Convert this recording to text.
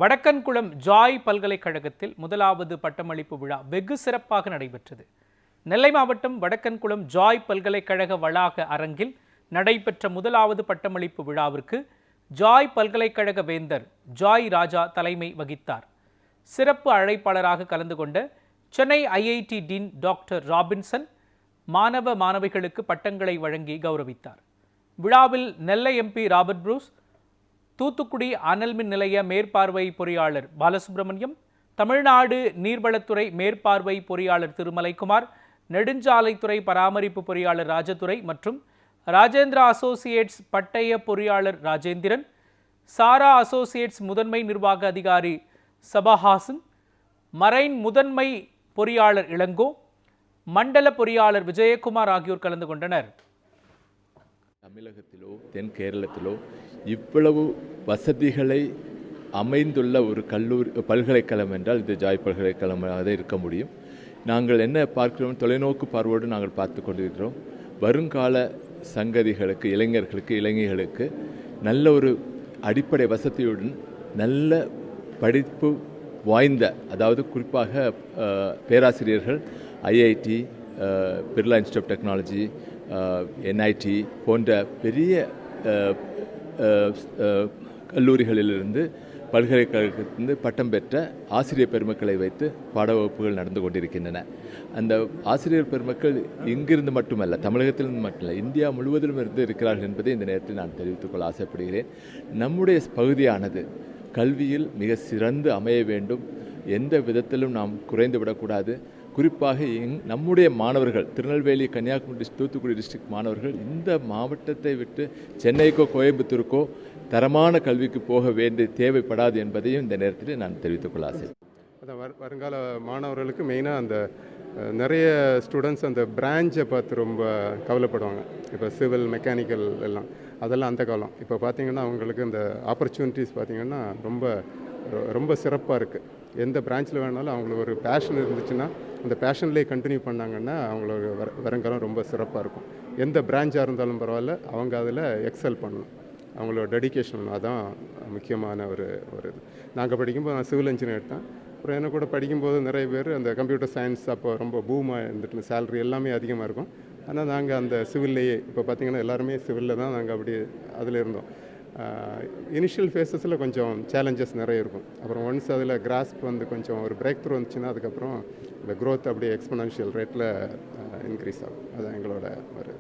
Vadakkankulam Joy பல்கலைக்கழகத்தில் முதலாவது பட்டமளிப்பு விழா வெகு சிறப்பாக நடைபெற்றது. நெல்லை மாவட்டம் வடக்கன்குளம் ஜாய் பல்கலைக்கழக வளாக அரங்கில் நடைபெற்ற முதலாவது பட்டமளிப்பு விழாவிற்கு ஜாய் பல்கலைக்கழக வேந்தர் ஜாய் ராஜா தலைமை வகித்தார். சிறப்பு அழைப்பாளராக கலந்து கொண்ட Chennai IIT dean doctor Robinson மாணவ மாணவிகளுக்கு பட்டங்களை வழங்கி கௌரவித்தார். விழாவில் Nellai MP Robert Bruce, Thoothukudi அனல் மின் நிலைய மேற்பார்வை பொறியாளர் பாலசுப்ரமணியம், தமிழ்நாடு நீர்வளத்துறை மேற்பார்வை பொறியாளர் திருமலைக்குமார், நெடுஞ்சாலைத்துறை பராமரிப்பு பொறியாளர் ராஜதுரை மற்றும் ராஜேந்திரா அசோசியேட்ஸ் பட்டய பொறியாளர் ராஜேந்திரன், சாரா அசோசியேட்ஸ் முதன்மை நிர்வாக அதிகாரி சபாஹாசன், மரைன் முதன்மை பொறியாளர் இளங்கோ, மண்டல பொறியாளர் விஜயகுமார் ஆகியோர் கலந்து கொண்டனர். தமிழகத்திலோ தென் கேரளத்திலோ இவ்வளவு வசதிகளை அமைந்துள்ள ஒரு பல்கலைக்கழகம் என்றால் இது ஜாய் பல்கலைக்கழகமாக இருக்க முடியும். நாங்கள் என்ன பார்க்கிறோம், தொலைநோக்கு பார்வையோடு நாங்கள் பார்த்து கொண்டிருக்கிறோம். வருங்கால சங்கதிகளுக்கு, இளைஞர்களுக்கு நல்ல ஒரு அடிப்படை வசதியுடன் நல்ல படிப்பு வாய்ந்த, அதாவது குறிப்பாக பேராசிரியர்கள் IIT, Birla institute of technology, NIT போன்ற பெரிய கல்லூரிகளிலிருந்து பல்கலைக்கழகத்திலிருந்து பட்டம் பெற்ற ஆசிரியர் பெருமக்களை வைத்து பாட வகுப்புகள் நடந்து கொண்டிருக்கின்றன. அந்த ஆசிரியர் பெருமக்கள் இங்கிருந்து மட்டுமல்ல, தமிழகத்திலிருந்து மட்டுமல்ல, இந்தியா முழுவதிலும் இருந்து இருக்கிறார்கள் என்பதை இந்த நேரத்தில் நான் தெரிவித்துக்கொள்ள ஆசைப்படுகிறேன். நம்முடைய பகுதியானது கல்வியில் மிக சிறந்து அமைய வேண்டும். எந்த விதத்திலும் நாம் குறைந்து விடக்கூடாது. குறிப்பாக நம்முடைய மாணவர்கள், திருநெல்வேலி, கன்னியாகுமரி, தூத்துக்குடி டிஸ்ட்ரிக்ட் மாணவர்கள் இந்த மாவட்டத்தை விட்டு சென்னைக்கோ கோயம்புத்தூருக்கோ தரமான கல்விக்கு போக வேண்டிய தேவைப்படாது என்பதையும் இந்த நேரத்தில் நான் தெரிவித்துக்கொள்ள ஆசை. வருங்கால மாணவர்களுக்கு மெயினாக அந்த நிறைய ஸ்டூடெண்ட்ஸ் அந்த பிரான்ச்சை பார்த்து ரொம்ப கவலைப்படுவாங்க. இப்போ சிவில், மெக்கானிக்கல் எல்லாம் அதெல்லாம் அந்த காலம். இப்போ பார்த்திங்கன்னா அவங்களுக்கு இந்த ஆப்பர்ச்சுனிட்டிஸ் பார்த்திங்கன்னா ரொம்ப சிறப்பாக இருக்குது. எந்த பிரான்ச்சில் வேணாலும் அவங்களுக்கு ஒரு பேஷன் இருந்துச்சுன்னா அந்த பேஷன்லேயே கண்டினியூ பண்ணாங்கன்னா அவங்களோட வருங்காலம் ரொம்ப சிறப்பாக இருக்கும். எந்த பிரான்ச்சாக இருந்தாலும் பரவாயில்ல, அவங்க அதில் எக்ஸல் பண்ணணும். அவங்களோட டெடிக்கேஷன் அதான் முக்கியமான ஒரு இது. நாங்கள் படிக்கும்போது நான் சிவில் இன்ஜினியர் எடுத்தேன். அப்புறம் என்ன கூட படிக்கும்போது நிறைய பேர் அந்த கம்ப்யூட்டர் சயின்ஸ் அப்போ ரொம்ப பூமாக இருந்துட்டு சேலரி எல்லாமே அதிகமாக இருக்கும். ஆனால் நாங்கள் அந்த சிவில்லையே இப்போ பார்த்திங்கன்னா எல்லாருமே சிவிலில் தான் நாங்கள் அப்படி அதில் இருந்தோம். இனிஷியல் ஃபேஸஸில் கொஞ்சம் சேலஞ்சஸ் நிறைய இருக்கும். அப்புறம் ஒன்ஸ் அதில் கிராஸ்ப் கொஞ்சம் ஒரு பிரேக் த்ரூ வந்துச்சுன்னா அதுக்கப்புறம் இந்த க்ரோத் அப்படியே எக்ஸ்பொனன்ஷியல் ரேட்டில் இன்க்ரீஸ் ஆகும். அதுதான் எங்களோட ஒரு